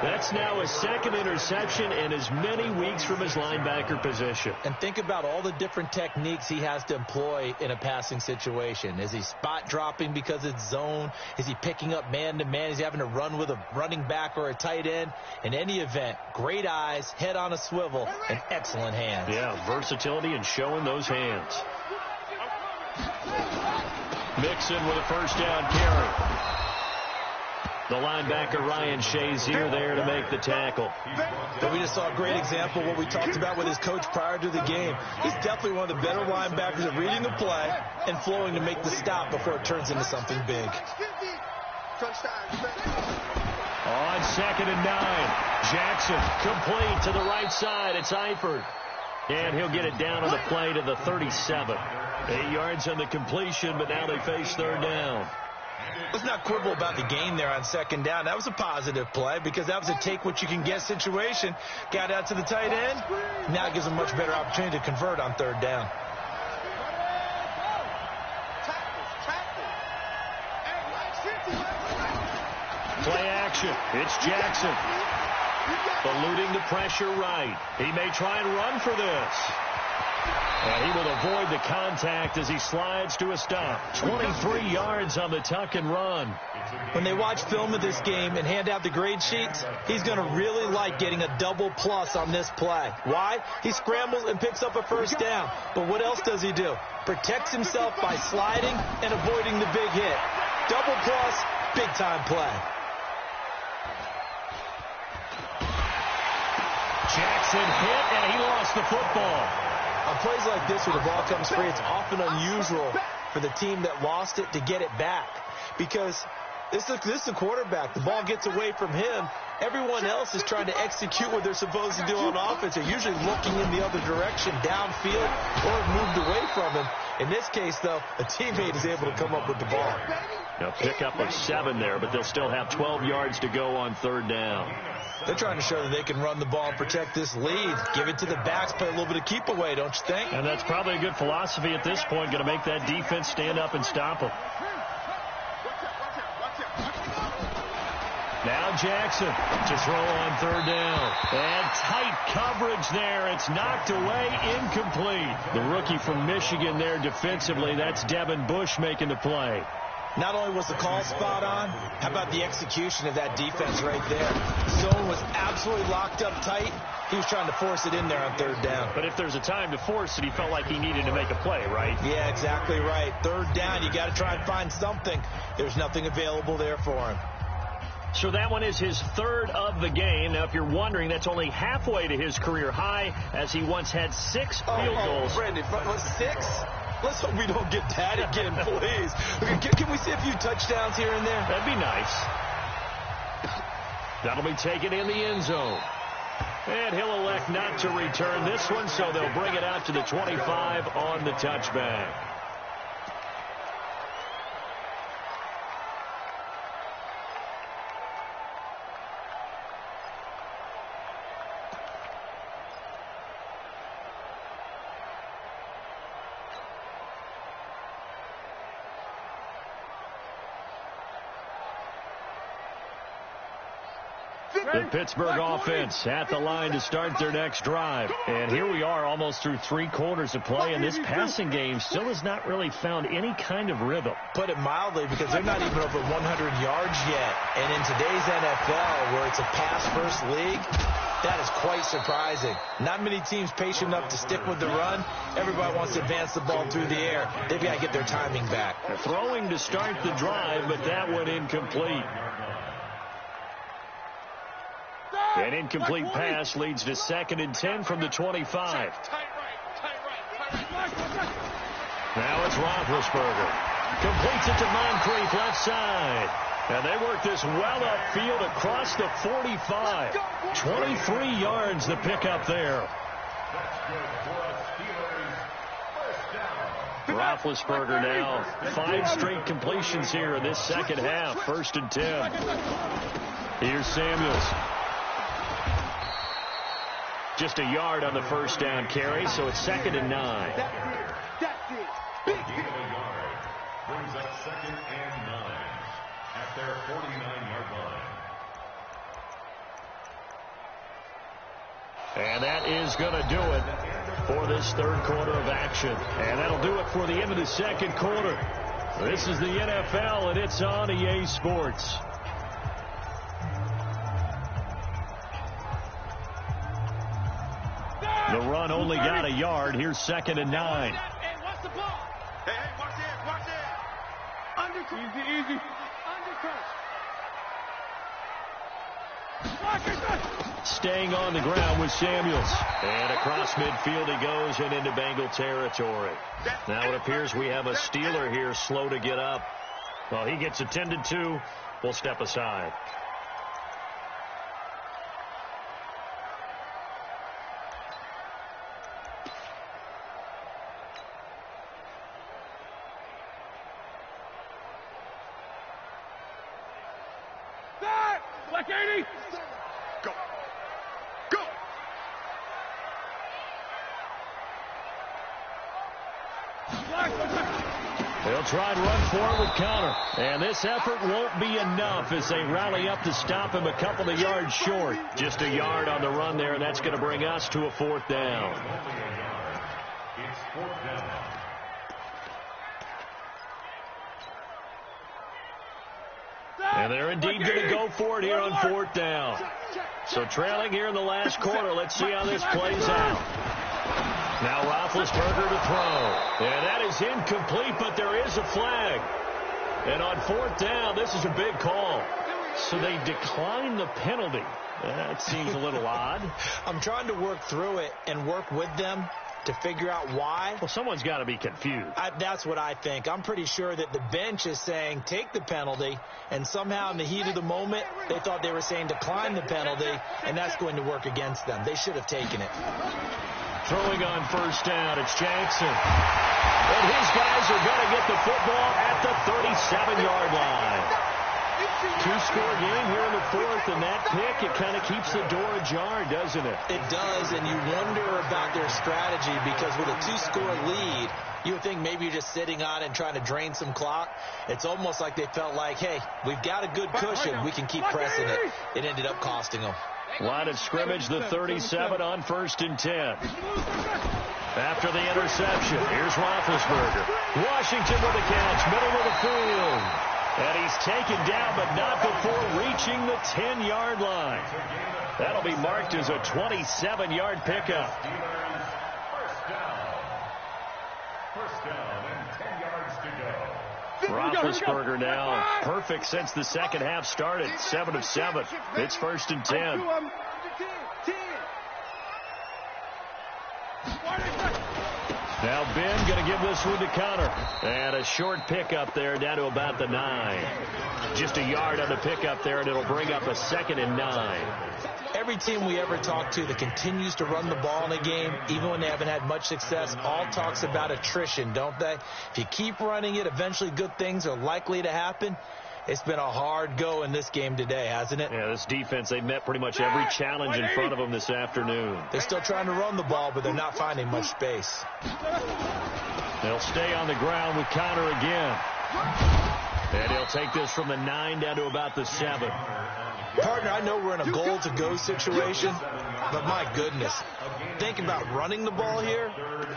That's now his 2nd interception in as many weeks from his linebacker position. And think about all the different techniques he has to employ in a passing situation. Is he spot dropping because it's zone? Is he picking up man-to-man? Is he having to run with a running back or a tight end? In any event, great eyes, head on a swivel, and excellent hands. Yeah, versatility and showing those hands. Mixon with a 1st down carry. The linebacker Ryan Shazier there to make the tackle. But we just saw a great example of what we talked about with his coach prior to the game. He's definitely one of the better linebackers at reading the play and flowing to make the stop before it turns into something big. On 2nd and 9, Jackson complete to the right side. It's Eifert. And he'll get it down on the play to the 37. 8 yards on the completion, but now they face 3rd down. Let's not quibble about the gain there on second down. That was a positive play because that was a take-what-you-can-get situation. Got out to the tight end. Now it gives them a much better opportunity to convert on third down. Play action. It's Jackson. Eluding the pressure right. He may try and run for this. And he will avoid the contact as he slides to a stop. 23 yards on the tuck and run. When they watch film of this game and hand out the grade sheets, he's going to really like getting a double plus on this play. Why? He scrambles and picks up a first down. But what else does he do? Protects himself by sliding and avoiding the big hit. Double plus, big time play. Jackson hit, and he lost the football. On plays like this where the ball comes free, it's often unusual for the team that lost it to get it back. Because this is the quarterback. The ball gets away from him. Everyone else is trying to execute what they're supposed to do on offense. They're usually looking in the other direction, downfield, or moved away from him. In this case, though, a teammate is able to come up with the ball. A pickup of 7 there, but they'll still have 12 yards to go on third down. They're trying to show that they can run the ball and protect this lead. Give it to the backs, play a little bit of keep away, don't you think? And that's probably a good philosophy at this point, going to make that defense stand up and stop them. Now Jackson to throw on third down. And tight coverage there. It's knocked away, incomplete. The rookie from Michigan there defensively. That's Devin Bush making the play. Not only was the call spot on, how about the execution of that defense right there? Zone was absolutely locked up tight. He was trying to force it in there on third down. But if there's a time to force it, he felt like he needed to make a play, right? Yeah, exactly right. Third down, you got to try and find something. There's nothing available there for him. So that one is his third of the game. Now, if you're wondering, that's only halfway to his career high, as he once had 6 field goals. Brandon, 6? Let's hope we don't get that again, please. Can we see a few touchdowns here and there? That'd be nice. That'll be taken in the end zone. And he'll elect not to return this one, so they'll bring it out to the 25 on the touchback. The Pittsburgh offense at the line to start their next drive. And here we are almost through 3 quarters of play, and this passing game still has not really found any kind of rhythm. Put it mildly, because they're not even over 100 yards yet. And in today's NFL, where it's a pass-first league, that is quite surprising. Not many teams patient enough to stick with the run. Everybody wants to advance the ball through the air. They've got to get their timing back. They're throwing to start the drive, but that one incomplete. An incomplete pass leads to 2nd and 10 from the 25. Now it's Roethlisberger. Completes it to Moncrief left side. And they work this well upfield across the 45. 23 yards the pickup there. Roethlisberger now 5 straight completions here in this second half. 1st and 10. Here's Samuels. Just a yard on the first down carry, so it's 2nd and 9. That's it. Big gain of a yard. Brings up 2nd and 9 at their 49-yard line. And that is going to do it for this third quarter of action. And that'll do it for the end of the second quarter. This is the NFL, and it's on EA Sports. The run only got a yard. Here's 2nd and 9. Hey, watch the ball. Hey, watch this. Easy. Undercut. Staying on the ground with Samuels. And across midfield he goes and into Bengal territory. Now it appears we have a Steeler here slow to get up. Well, he gets attended to. We'll step aside. Black 80. Go. Go. They'll try and run forward with Connor. And this effort won't be enough as they rally up to stop him a couple of yards short. Just a yard on the run there, and that's going to bring us to a 4th down. It's 4th down. And they're indeed going to go for it here on 4th down. So trailing here in the last quarter. Let's see how this plays out. Now Roethlisberger to throw. And that is incomplete, but there is a flag. And on 4th down, this is a big call. So they decline the penalty. That seems a little odd. I'm trying to work through it and work with them to figure out why. Well, someone's got to be confused. That's what I think. I'm pretty sure that the bench is saying take the penalty, and somehow in the heat of the moment, they thought they were saying decline the penalty, and that's going to work against them. They should have taken it. Throwing on 1st down, it's Jackson. And his guys are going to get the football at the 37-yard line. 2-score game here in the 4th, and that pick, it kind of keeps the door ajar, doesn't it? It does, and you wonder about their strategy because with a 2-score lead, you would think maybe you're just sitting on it and trying to drain some clock. It's almost like they felt like, hey, we've got a good cushion. We can keep pressing it. It ended up costing them. Line of scrimmage, the 37 on 1st and 10. After the interception, here's Roethlisberger. Washington with the catch, middle of the field. And he's taken down, but not before reaching the 10-yard line. That'll be marked as a 27-yard pickup. First down and 10 yards to go. Roethlisberger now perfect since the second half started. 7 of 7. It's 1st and 10. Now Ben going to give this one to Connor. And a short pickup there down to about the 9. Just a yard on the pickup there, and it'll bring up a 2nd and 9. Every team we ever talk to that continues to run the ball in a game, even when they haven't had much success, all talks about attrition, don't they? If you keep running it, eventually good things are likely to happen. It's been a hard go in this game today, hasn't it? Yeah, this defense, they met pretty much every challenge in front of them this afternoon. They're still trying to run the ball, but they're not finding much space. They'll stay on the ground with Connor again. And he'll take this from the 9 down to about the 7. Partner, I know we're in a goal-to-go situation, but my goodness, think about running the ball here,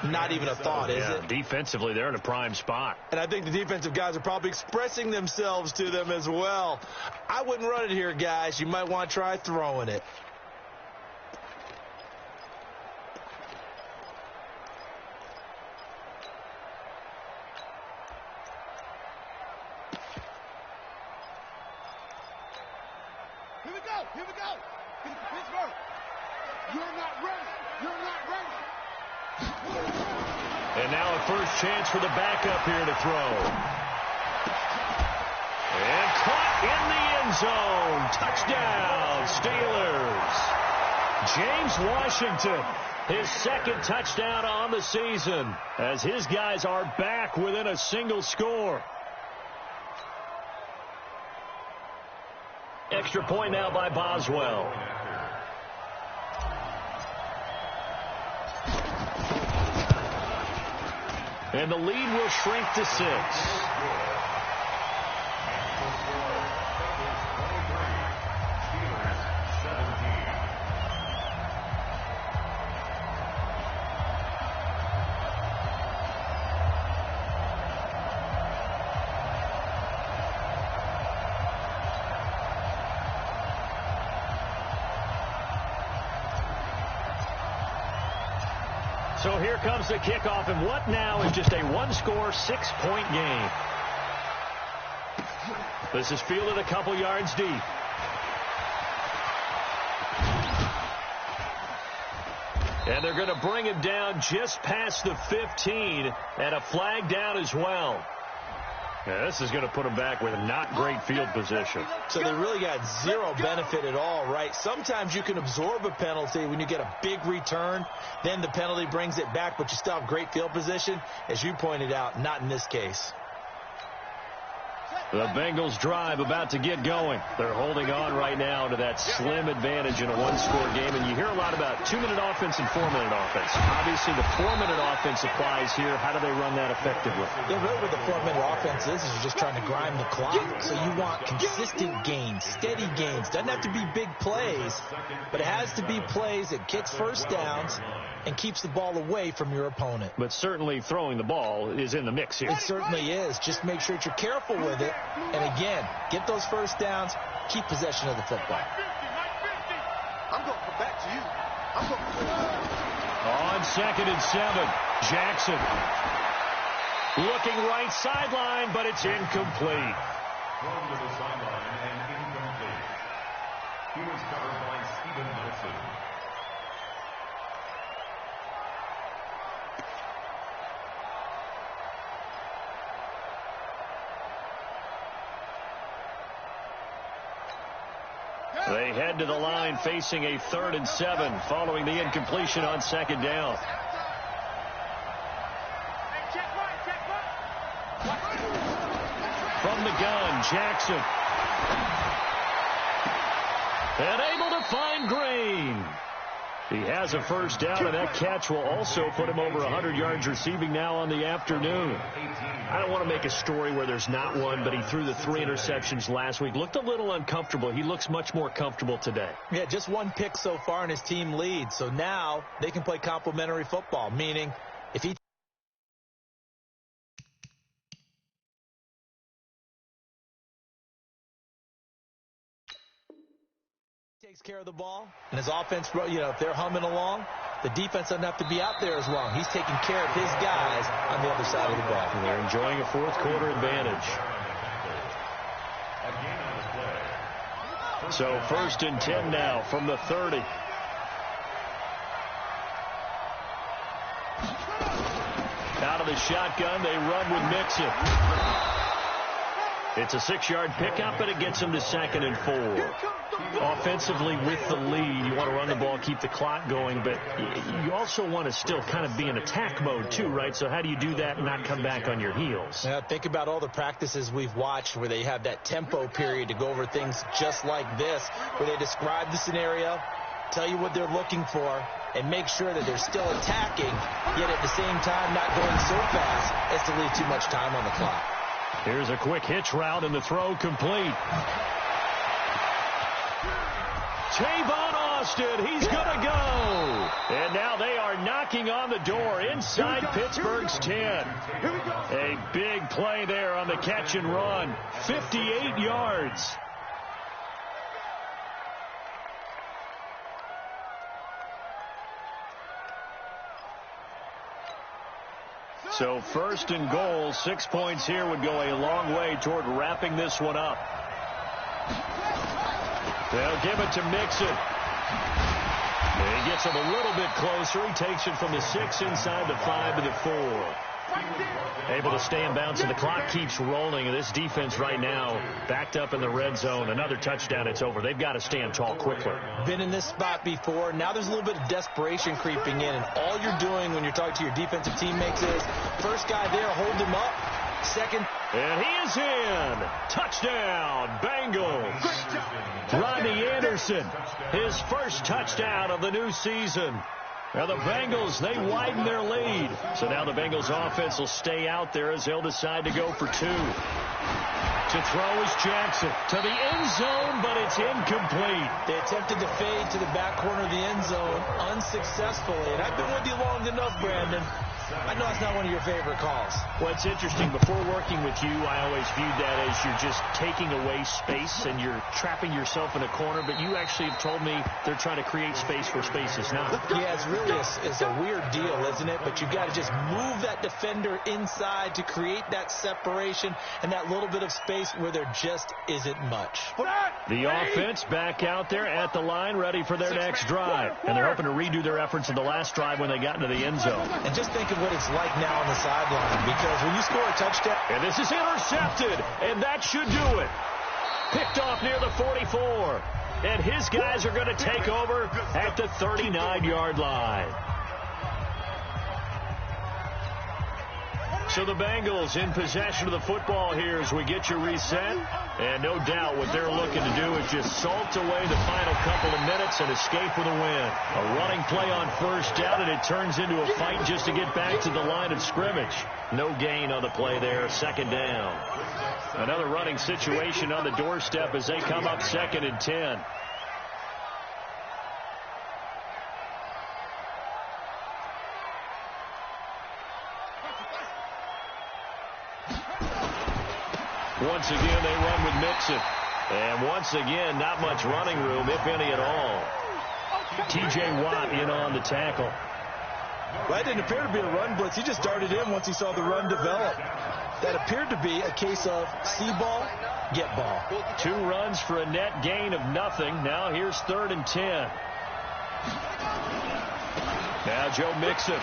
not even a thought, is it? Defensively, they're in a prime spot. And I think the defensive guys are probably expressing themselves to them as well. I wouldn't run it here, guys. You might want to try throwing it. Here we go. Pittsburgh. You're not ready. You're not ready. And now a first chance for the backup here to throw. And caught in the end zone. Touchdown, Steelers. James Washington, his 2nd touchdown on the season, as his guys are back within a single score. Extra point now by Boswell. And the lead will shrink to 6. So here comes the kickoff, and what now is just a one-score, 6-point game. This is fielded a couple yards deep. And they're going to bring him down just past the 15, and a flag down as well. Yeah, this is going to put them back with a not great field position. So they really got zero benefit at all, right? Sometimes you can absorb a penalty when you get a big return. Then the penalty brings it back, but you still have great field position. As you pointed out, not in this case. The Bengals drive about to get going. They're holding on right now to that slim advantage in a one-score game. And you hear a lot about 2-minute offense and 4-minute offense. Obviously, the 4-minute offense applies here. How do they run that effectively? Yeah, really what the 4-minute offense is you're just trying to grind the clock. So you want consistent gains, steady gains. Doesn't have to be big plays, but it has to be plays that gets first downs and keeps the ball away from your opponent. But certainly throwing the ball is in the mix here. It certainly is. Just make sure that you're careful with it. And again, get those first downs, keep possession of the football. I'm going to come back to you. I'm going to On 2nd and 7, Jackson. Looking right sideline, but it's incomplete. Thrown to the sideline and incomplete. He was covered by Steven Nelson. They head to the line facing a 3rd and 7 following the incompletion on 2nd down. From the gun, Jackson. And able to find Green. He has a first down, and that catch will also put him over 100 yards receiving now on the afternoon. I don't want to make a story where there's not one, but he threw the 3 interceptions last week. Looked a little uncomfortable. He looks much more comfortable today. Yeah, just 1 pick so far, and his team leads. So now they can play complementary football, meaning if he takes care of the ball, and his offense, if they're humming along, the defense doesn't have to be out there as long. He's taking care of his guys on the other side of the ball. And they're enjoying a 4th quarter advantage. So 1st and 10 now from the 30. Out of the shotgun, they run with Mixon. It's a 6-yard pickup, and it gets him to 2nd and 4. Offensively with the lead, you want to run the ball, keep the clock going, but you also want to still kind of be in attack mode too, right? So how do you do that and not come back on your heels? Yeah, think about all the practices we've watched where they have that tempo period to go over things just like this, where they describe the scenario, tell you what they're looking for, and make sure that they're still attacking, yet at the same time not going so fast as to leave too much time on the clock. Here's a quick hitch route, and the throw complete. Tavon Austin, he's going to go. And now they are knocking on the door inside Pittsburgh's 10. A big play there on the catch and run. 58 yards. So 1st and goal, 6 points here would go a long way toward wrapping this one up. They'll give it to Mixon. And he gets him a little bit closer. He takes it from the 6 inside the 5 to the 4. Able to stay in bounds, and the clock keeps rolling. And this defense right now backed up in the red zone. Another touchdown, it's over. They've got to stand tall quickly. Been in this spot before. Now there's a little bit of desperation creeping in. And all you're doing when you're talking to your defensive teammates is, first guy there, hold him up. Second. And he is in. Touchdown, Bengals. Rodney Anderson, his first touchdown of the new season. Now the Bengals, they widen their lead. So now the Bengals offense will stay out there as they'll decide to go for 2. To throw is Jackson to the end zone, but it's incomplete. They attempted to fade to the back corner of the end zone unsuccessfully. And I've been with you long enough, Brandon. I know it's not one of your favorite calls. Well, it's interesting. Before working with you, I always viewed that as you're just taking away space and you're trapping yourself in a corner. But you actually have told me they're trying to create space where space is not. Yeah, it's really a weird deal, isn't it? But you've got to just move that defender inside to create that separation and that little bit of space where there just isn't much. The offense back out there at the line, ready for their next drive. And they're hoping to redo their efforts in the last drive when they got into the end zone. And just think of what it's like now on the sideline, because when you score a touchdown. And this is intercepted, and that should do it. Picked off near the 44. And his guys are going to take over at the 39-yard line. So the Bengals in possession of the football here as we get you reset. And no doubt what they're looking to do is just salt away the final couple of minutes and escape with a win. A running play on first down, and it turns into a fight just to get back to the line of scrimmage. No gain on the play there, second down. Another running situation on the doorstep as they come up 2nd and 10. Once again, they run with Mixon. And once again, not much running room, if any at all. T.J. Watt in on the tackle. Well, that didn't appear to be a run blitz. He just darted in once he saw the run develop. That appeared to be a case of see ball, get ball. 2 runs for a net gain of nothing. Now here's 3rd and 10. Now Joe Mixon.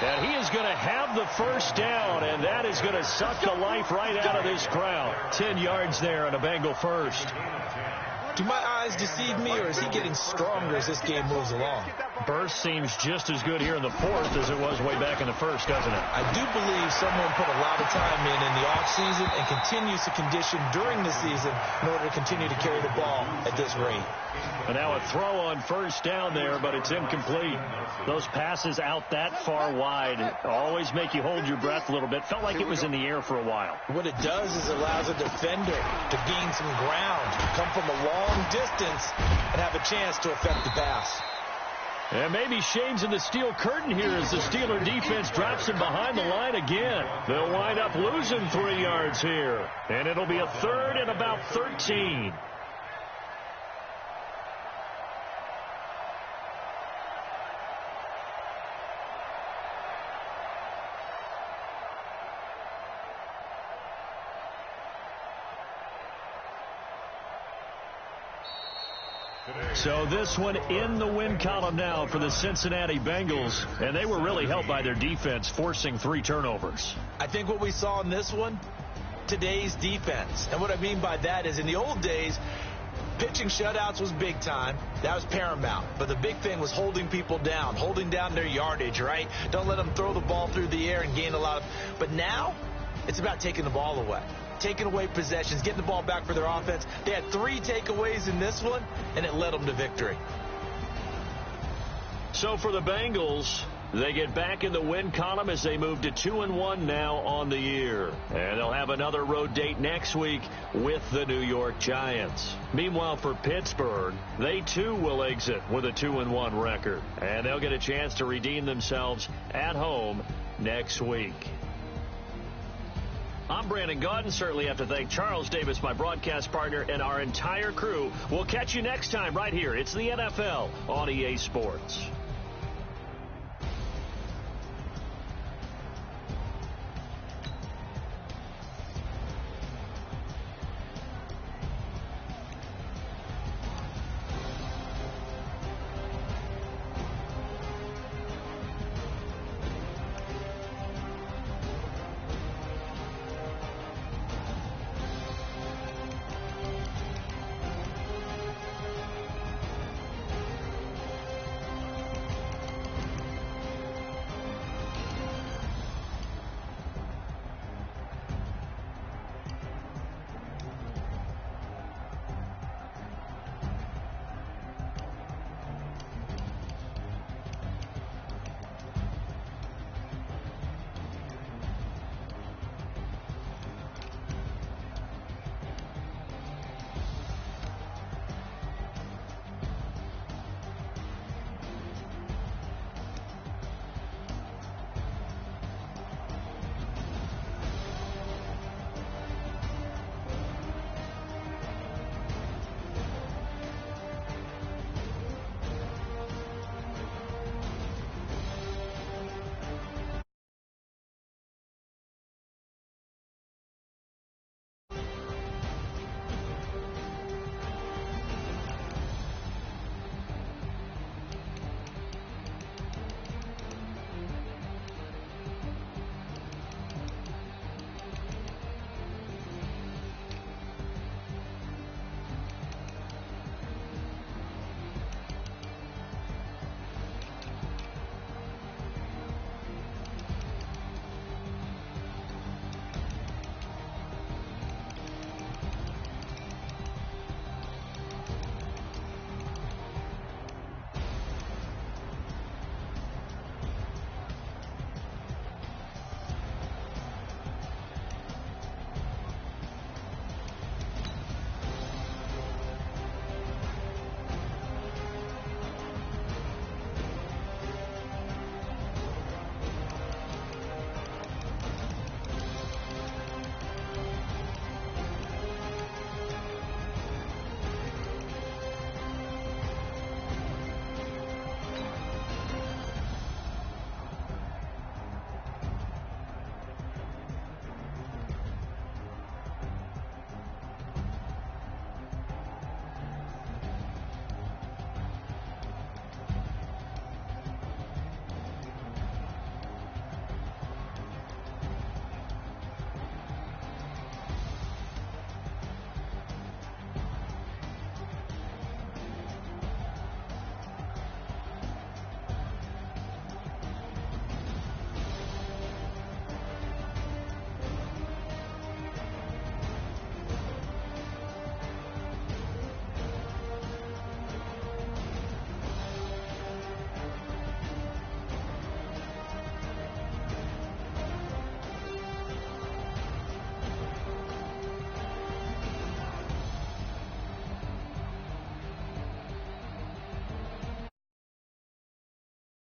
And he is going to have the first down, and that is going to suck the life right out of this crowd. 10 yards there on a Bengal first. Do my eyes deceive me, or is he getting stronger as this game moves along? Burst seems just as good here in the 4th as it was way back in the 1st, doesn't it? I do believe someone put a lot of time in the offseason and continues to condition during the season in order to continue to carry the ball at this rate. And now a throw on first down there, but it's incomplete. Those passes out that far wide always make you hold your breath a little bit. Felt like it was in the air for a while. What it does is allows a defender to gain some ground, come from a long distance, and have a chance to affect the pass. And maybe shades in the steel curtain here as the Steeler defense drops him behind the line again. They'll wind up losing 3 yards here. And it'll be a 3rd and about 13. So this one in the win column now for the Cincinnati Bengals. And they were really helped by their defense, forcing 3 turnovers. I think what we saw in this one, today's defense. And what I mean by that is in the old days, pitching shutouts was big time. That was paramount. But the big thing was holding people down, holding down their yardage, right? Don't let them throw the ball through the air and gain a lot of... But now, it's about taking the ball away. Taking away possessions, getting the ball back for their offense. They had 3 takeaways in this one, and it led them to victory. So for the Bengals, they get back in the win column as they move to 2-1 now on the year. And they'll have another road date next week with the New York Giants. Meanwhile, for Pittsburgh, they too will exit with a 2-1 record. And they'll get a chance to redeem themselves at home next week. I'm Brandon Gaudin. Certainly have to thank Charles Davis, my broadcast partner, and our entire crew. We'll catch you next time right here. It's the NFL on EA Sports.